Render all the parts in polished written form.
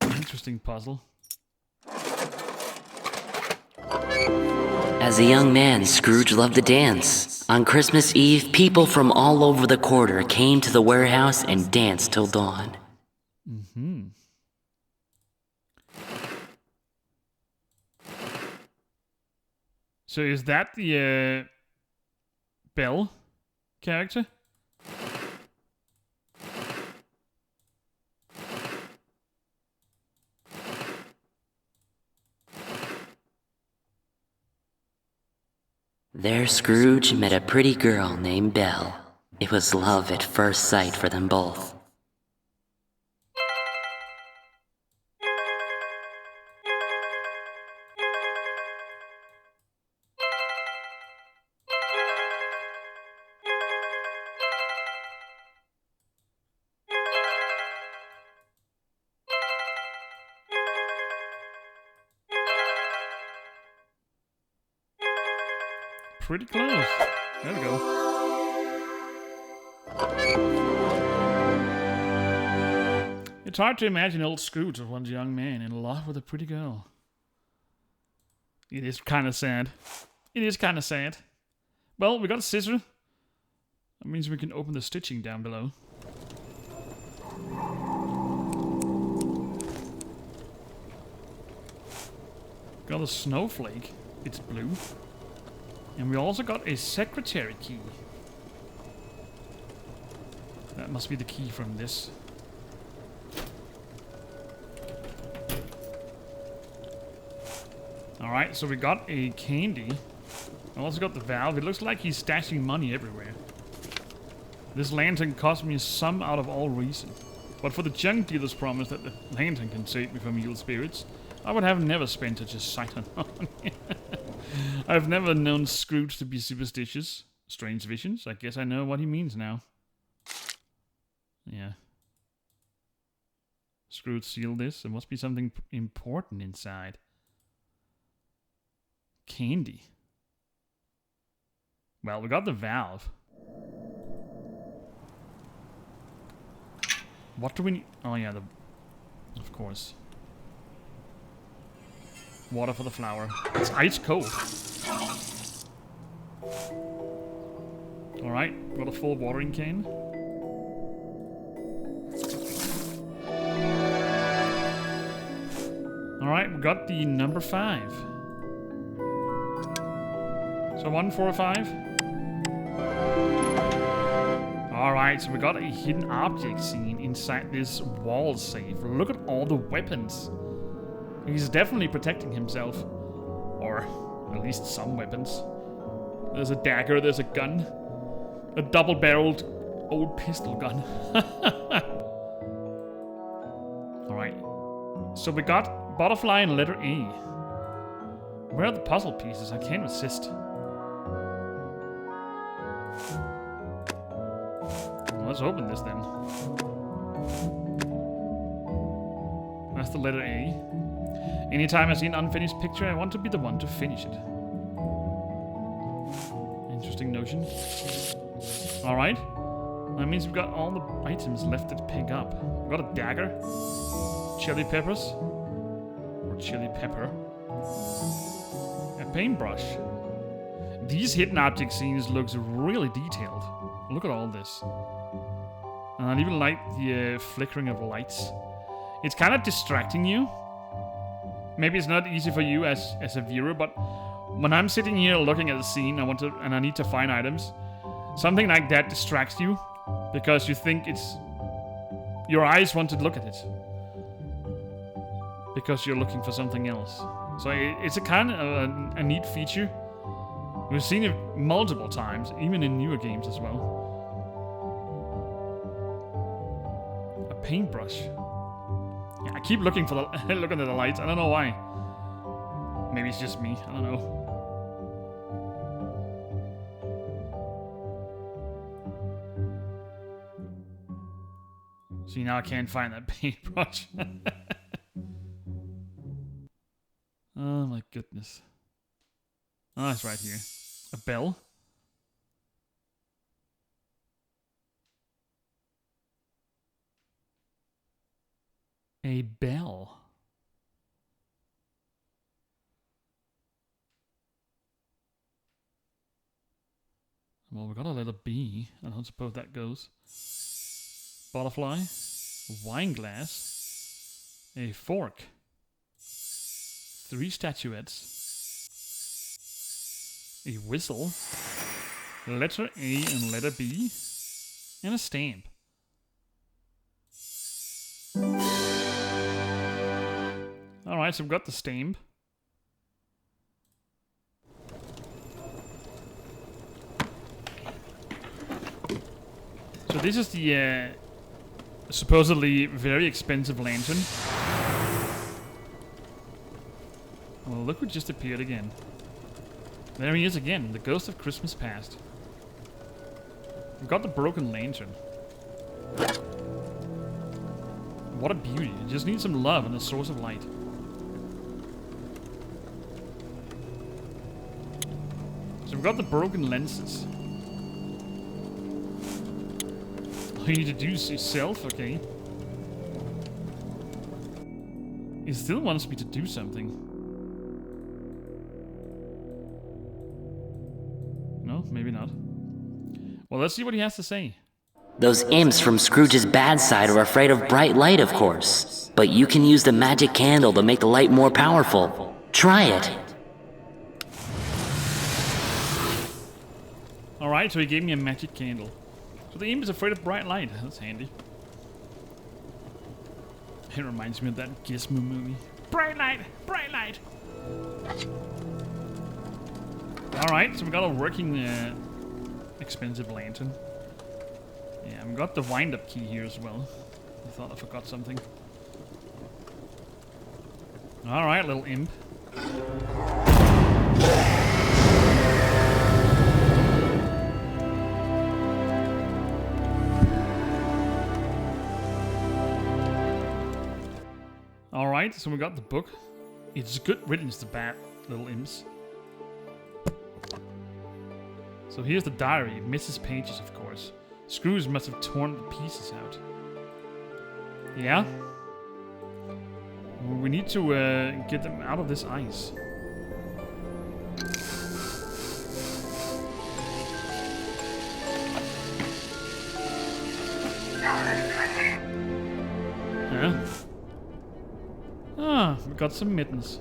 Interesting puzzle. As a young man, Scrooge loved to dance. On Christmas Eve, people from all over the quarter came to the warehouse and danced till dawn. Mm-hmm. So is that the Belle character? There Scrooge met a pretty girl named Belle. It was love at first sight for them both. Pretty close. There we go. It's hard to imagine old Scrooge as one young man in love with a pretty girl. It is kind of sad. It is kind of sad. Well, we got a scissor. That means we can open the stitching down below. Got a snowflake. It's blue. And we also got a secretary key. That must be the key from this. Alright, so we got a candy. I also got the valve. It looks like he's stashing money everywhere. This lantern cost me some out of all reason. But for the junk dealer's promise that the lantern can save me from evil spirits, I would have never spent such a sight on it. I've never known Scrooge to be superstitious. Strange visions. I guess I know what he means now. Yeah. Scrooge sealed this. There must be something important inside. Candy. Well, we got the valve. What do we need? Oh yeah, of course. Water for the flower. It's ice cold. Alright, got a full watering can. Alright, we got the number 5. So 1, 4, 5. Alright, so we got a hidden object scene inside this wall safe. Look at all the weapons. He's definitely protecting himself. Or at least some weapons. There's a dagger, there's a gun. A double-barreled old pistol gun. Alright. So we got butterfly and letter A. Where are the puzzle pieces? I can't resist. Well, let's open this then. That's the letter A. Anytime I see an unfinished picture, I want to be the one to finish it. Interesting notion. Alright. That means we've got all the items left to pick up. We've got a dagger. Chili peppers. Or chili pepper. A paintbrush. These hidden object scenes looks really detailed. Look at all this. And I even like the flickering of lights. It's kind of distracting you. Maybe it's not easy for you as a viewer, but when I'm sitting here looking at the scene, I need to find items. Something like that distracts you because you think your eyes want to look at it because you're looking for something else. So it's a kind of a neat feature. We've seen it multiple times, even in newer games as well. A paintbrush. Yeah, I keep looking for looking at the lights. I don't know why. Maybe it's just me. I don't know. See, now I can't find that paintbrush. Oh my goodness. Oh, it's right here. A bell. a bell. Well, we got a letter B. I don't suppose that goes. Butterfly. Wine glass. A fork. 3 statuettes. A whistle. Letter A and letter B. And a stamp. Alright, so we've got the stamp. So this is the supposedly very expensive lantern. Well, look who just appeared again. There he is again, the ghost of Christmas past. We've got the broken lantern. What a beauty. It just needs some love and a source of light. So we've got the broken lenses. All you need to do is yourself, okay. He still wants me to do something. No, maybe not. Well, let's see what he has to say. Those imps from Scrooge's bad side are afraid of bright light, of course. But you can use the magic candle to make the light more powerful. Try it. Alright, so he gave me a magic candle. So the imp is afraid of bright light. That's handy. It reminds me of that Gizmo movie. Bright light! Bright light! Alright, so we got a working expensive lantern. Yeah, we got the wind-up key here as well. I thought I forgot something. Alright, little imp. Alright, so we got the book. It's good riddance to bad little imps. So here's the diary. It misses pages, of course. Scrooge must have torn the pieces out. Yeah? We need to get them out of this ice. Yeah. Ah, we got some mittens.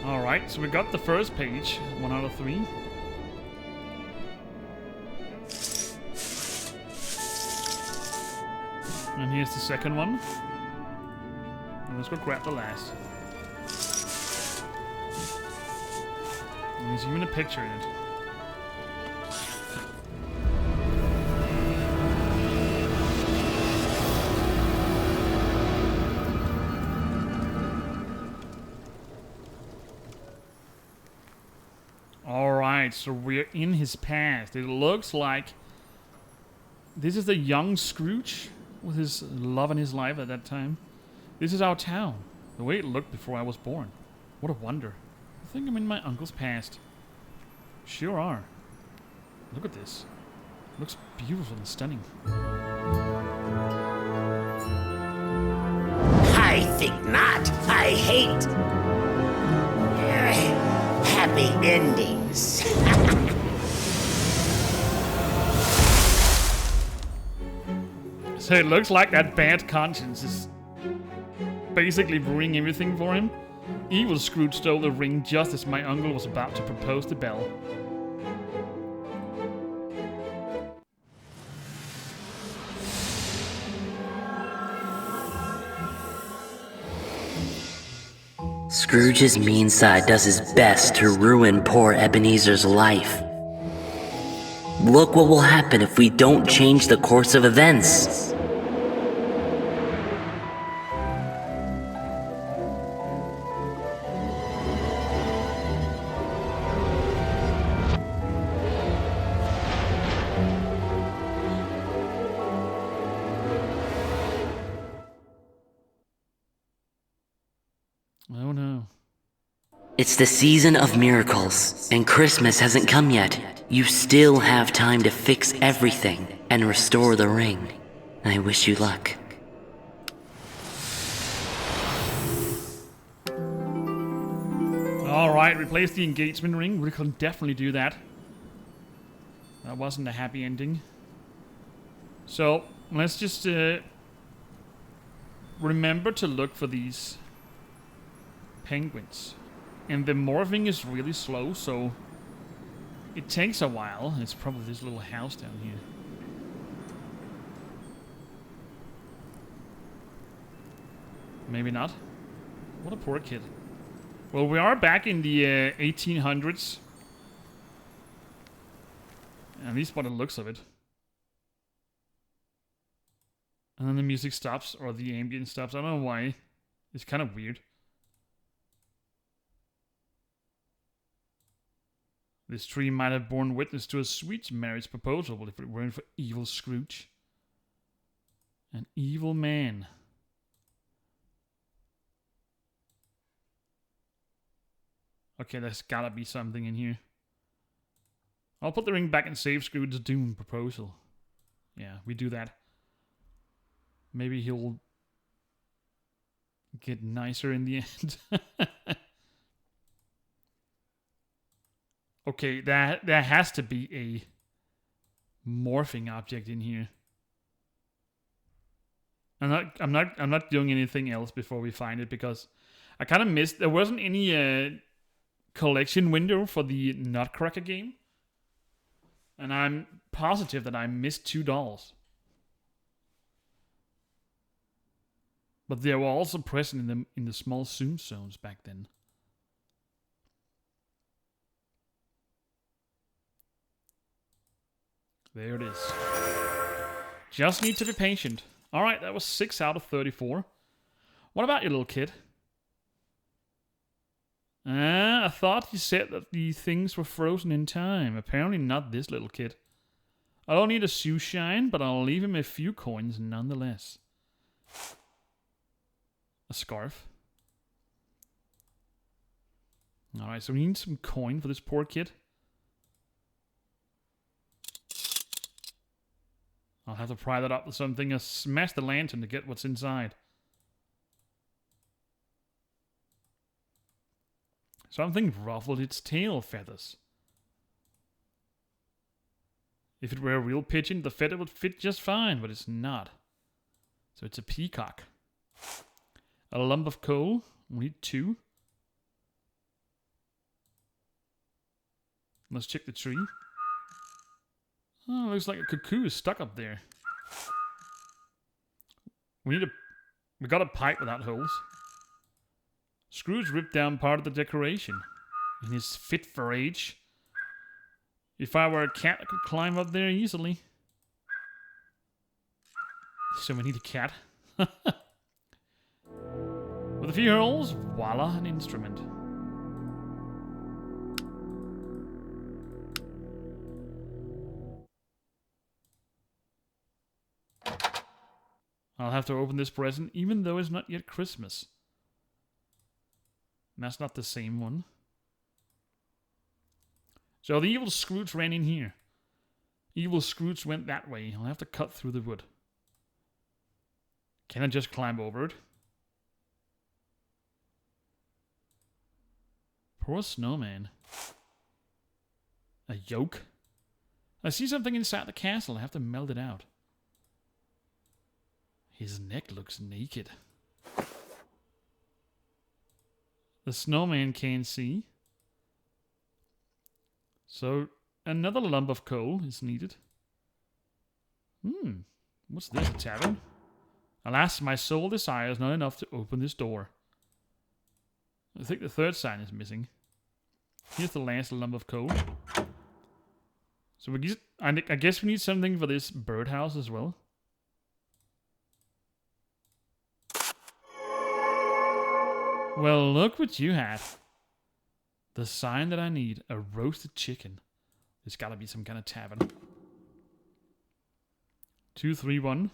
Alright, so we got the first page, 1 out of 3. And here's the second one. And let's go grab the last. And there's even a picture in it. Alright, so we're in his past. It looks like this is the young Scrooge with his love in his life at that time. This is our town, the way it looked before I was born. What a wonder. I think I'm in my uncle's past. Sure are. Look at this. It looks beautiful and stunning. I think not. I hate happy endings. So it looks like that bad conscience is basically ruining everything for him. Evil Scrooge stole the ring just as my uncle was about to propose the bell. Scrooge's mean side does his best to ruin poor Ebenezer's life. Look what will happen if we don't change the course of events. It's the season of miracles, and Christmas hasn't come yet. You still have time to fix everything and restore the ring. I wish you luck. Alright, replace the engagement ring. We can definitely do that. That wasn't a happy ending. So, let's just remember to look for these penguins. And the morphing is really slow, so it takes a while. It's probably this little house down here. Maybe not. What a poor kid. Well, we are back in the 1800s. At least by the looks of it. And then the music stops, or the ambient stops. I don't know why. It's kind of weird. This tree might have borne witness to a sweet marriage proposal if it weren't for evil Scrooge. An evil man. Okay, there's gotta be something in here. I'll put the ring back and save Scrooge's doomed proposal. Yeah, we do that. Maybe he'll get nicer in the end. Okay, there has to be a morphing object in here. I'm not doing anything else before we find it because I kind of missed. There wasn't any collection window for the Nutcracker game, and I'm positive that I missed $2. But they were also present in the small zoom zones back then. There it is. Just need to be patient. Alright, that was 6 out of 34. What about you, little kid? I thought you said that the things were frozen in time. Apparently not this little kid. I don't need a shoe shine, but I'll leave him a few coins nonetheless. A scarf. Alright, so we need some coin for this poor kid. I'll have to pry that up with something. Smash the lantern to get what's inside. Something ruffled its tail feathers. If it were a real pigeon, the feather would fit just fine, but it's not. So it's a peacock. A lump of coal. We need 2. Let's check the tree. Oh, looks like a cuckoo is stuck up there. We got a pipe without holes. Scrooge ripped down part of the decoration. In his fit for age. If I were a cat, I could climb up there easily. So we need a cat. With a few holes, voila, an instrument. I'll have to open this present, even though it's not yet Christmas. And that's not the same one. So the evil Scrooge ran in here. Evil Scrooge went that way. I'll have to cut through the wood. Can I just climb over it? Poor snowman. A yoke? I see something inside the castle. I have to melt it out. His neck looks naked. The snowman can't see. So, another lump of coal is needed. What's this, a tavern? Alas, my sole desire is not enough to open this door. I think the third sign is missing. Here's the last lump of coal. So I guess we need something for this birdhouse as well. Well, look what you have. The sign that I need. A roasted chicken. There's gotta be some kind of tavern. 231.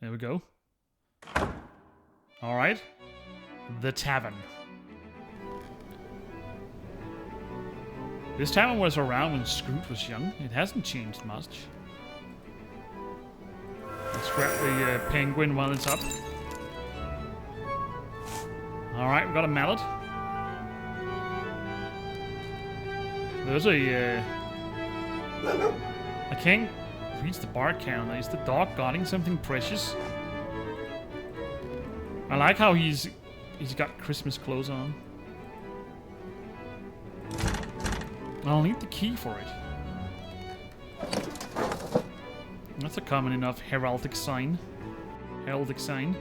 There we go. Alright. The tavern. This tavern was around when Scrooge was young. It hasn't changed much. Let's grab the penguin while it's up. Alright, we got a mallet. There's a... I can't reach the bar counter. Is the dog guarding something precious? I like how he's got Christmas clothes on. I'll need the key for it. That's a common enough heraldic sign. Heraldic sign.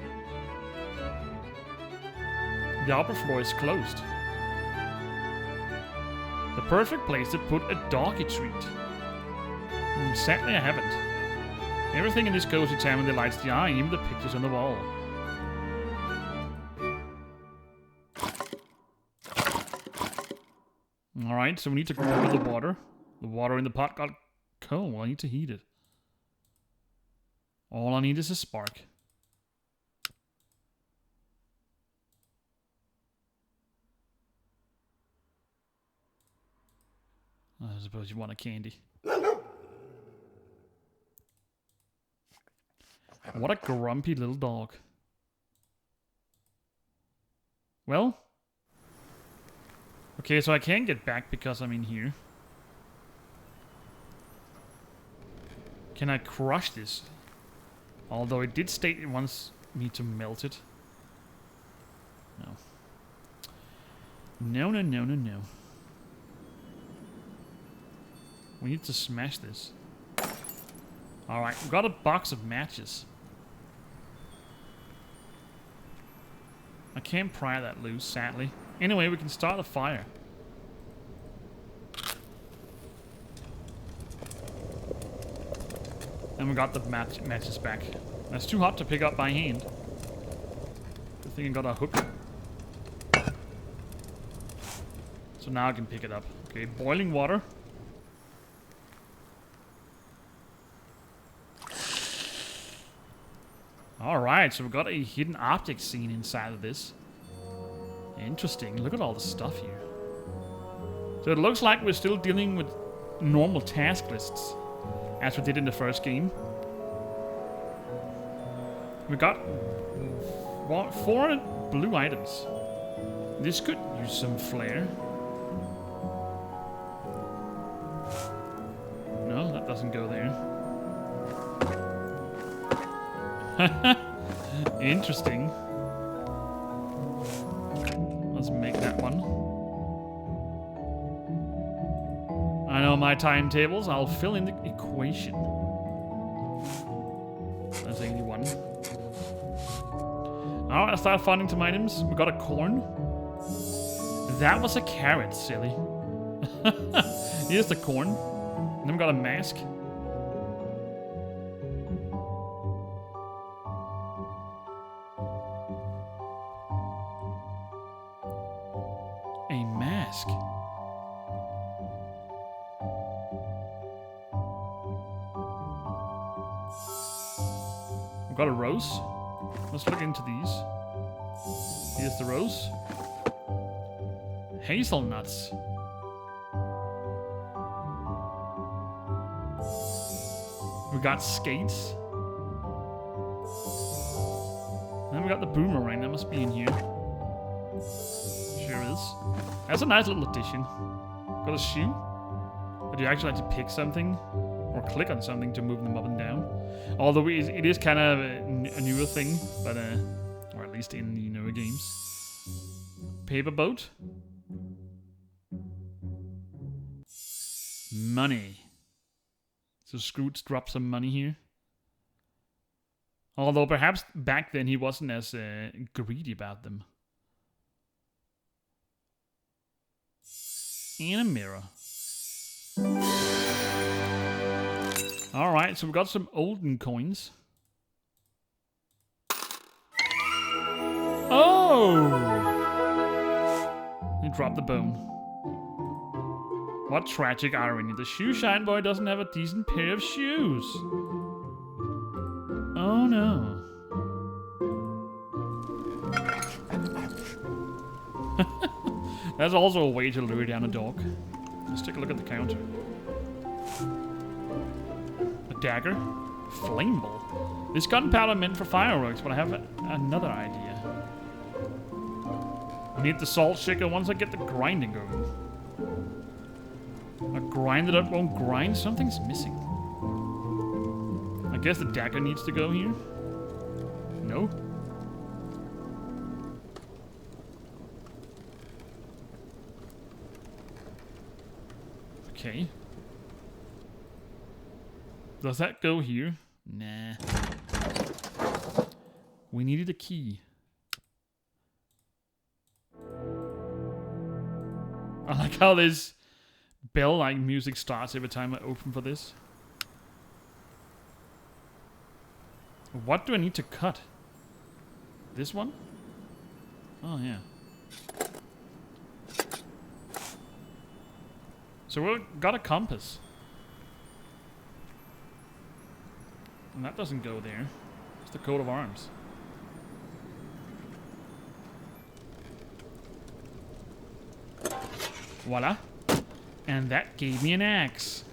The upper floor is closed. The perfect place to put a doggy treat. Sadly, I haven't. Everything in this cozy tavern delights the eye, even the pictures on the wall. Alright, so we need to boil the water. The water in the pot got cold. I need to heat it. All I need is a spark. I suppose you want a candy. What a grumpy little dog. Well. Okay, so I can't get back because I'm in here. Can I crush this? Although it did state it wants me to melt it. No. No, no, no, no, no. We need to smash this. Alright, we've got a box of matches. I can't pry that loose, sadly. Anyway, we can start a fire. And we got the matches back. That's too hot to pick up by hand. I think I got a hook. So now I can pick it up. Okay, boiling water. Alright, so we've got a hidden object scene inside of this. Interesting. Look at all the stuff here. So it looks like we're still dealing with normal task lists, as we did in the first game. We got 4 blue items. This could use some flair. No, that doesn't go there. Interesting. Let's make that one. I know my timetables. I'll fill in the equation. That's 81. Alright, let's start finding some items. We got a corn. That was a carrot, silly. Here's the corn. And then we got a mask. A mask. We've got a rose. Let's look into these. Here's the rose. Hazelnuts. We got skates. Then we got the boomerang. That must be in here. Sure is. That's a nice little addition. Got a shoe. But you actually have to pick something or click on something to move them up and down. Although it is kind of a newer thing, but or at least in the newer games. Paper boat. Money. So Scrooge dropped some money here. Although perhaps back then he wasn't as greedy about them. And a mirror. Alright, so we got some olden coins. Oh! He dropped the bone. What tragic irony. The shoe shine boy doesn't have a decent pair of shoes. Oh no. That's also a way to lure down a dog. Let's take a look at the counter. A dagger? Flame ball. This gunpowder meant for fireworks, but I have another idea. I need the salt shaker once I get the grinding going. A grinded up won't grind? Something's missing. I guess the dagger needs to go here? No? Okay. Does that go here? Nah. We needed a key. I like how this bell-like music starts every time I open for this. What do I need to cut? This one? Oh, yeah. So we've got a compass. And that doesn't go there. It's the coat of arms. Voila. And that gave me an axe.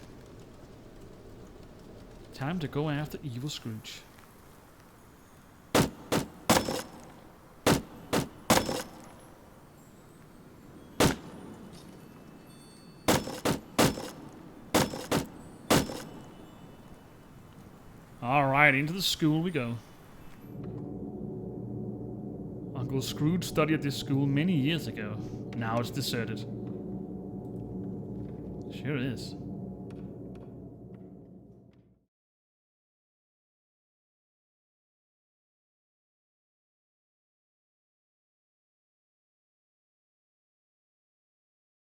Time to go after evil Scrooge. Alright, into the school we go. Uncle Scrooge studied at this school many years ago. Now it's deserted. Sure is.